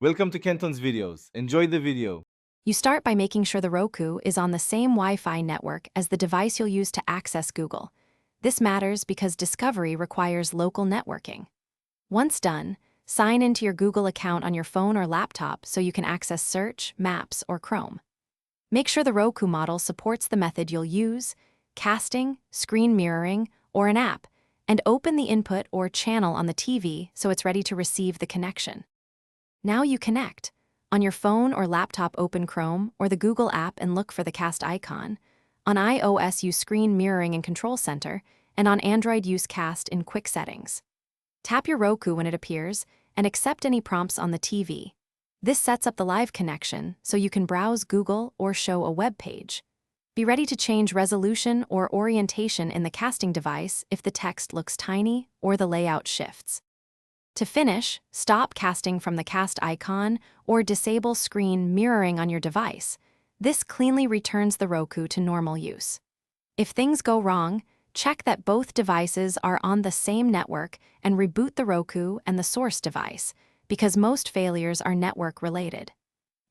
Welcome to Kenton's videos. Enjoy the video. You start by making sure the Roku is on the same Wi-Fi network as the device you'll use to access Google. This matters because Discovery requires local networking. Once done, sign into your Google account on your phone or laptop so you can access Search, Maps, or Chrome. Make sure the Roku model supports the method you'll use, casting, screen mirroring, or an app, and open the input or channel on the TV so it's ready to receive the connection. Now you connect. On your phone or laptop, open Chrome or the Google app and look for the cast icon. On iOS, use Screen Mirroring in Control Center, and on Android, use Cast in Quick Settings. Tap your Roku when it appears and accept any prompts on the TV. This sets up the live connection so you can browse Google or show a web page. Be ready to change resolution or orientation in the casting device if the text looks tiny or the layout shifts. To finish, stop casting from the cast icon or disable screen mirroring on your device. This cleanly returns the Roku to normal use. If things go wrong, check that both devices are on the same network and reboot the Roku and the source device, because most failures are network-related.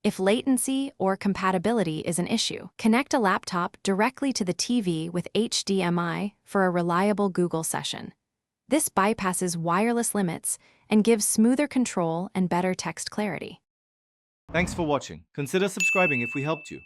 If latency or compatibility is an issue, connect a laptop directly to the TV with HDMI for a reliable Google session. This bypasses wireless limits and gives smoother control and better text clarity. Thanks for watching. Consider subscribing if we helped you.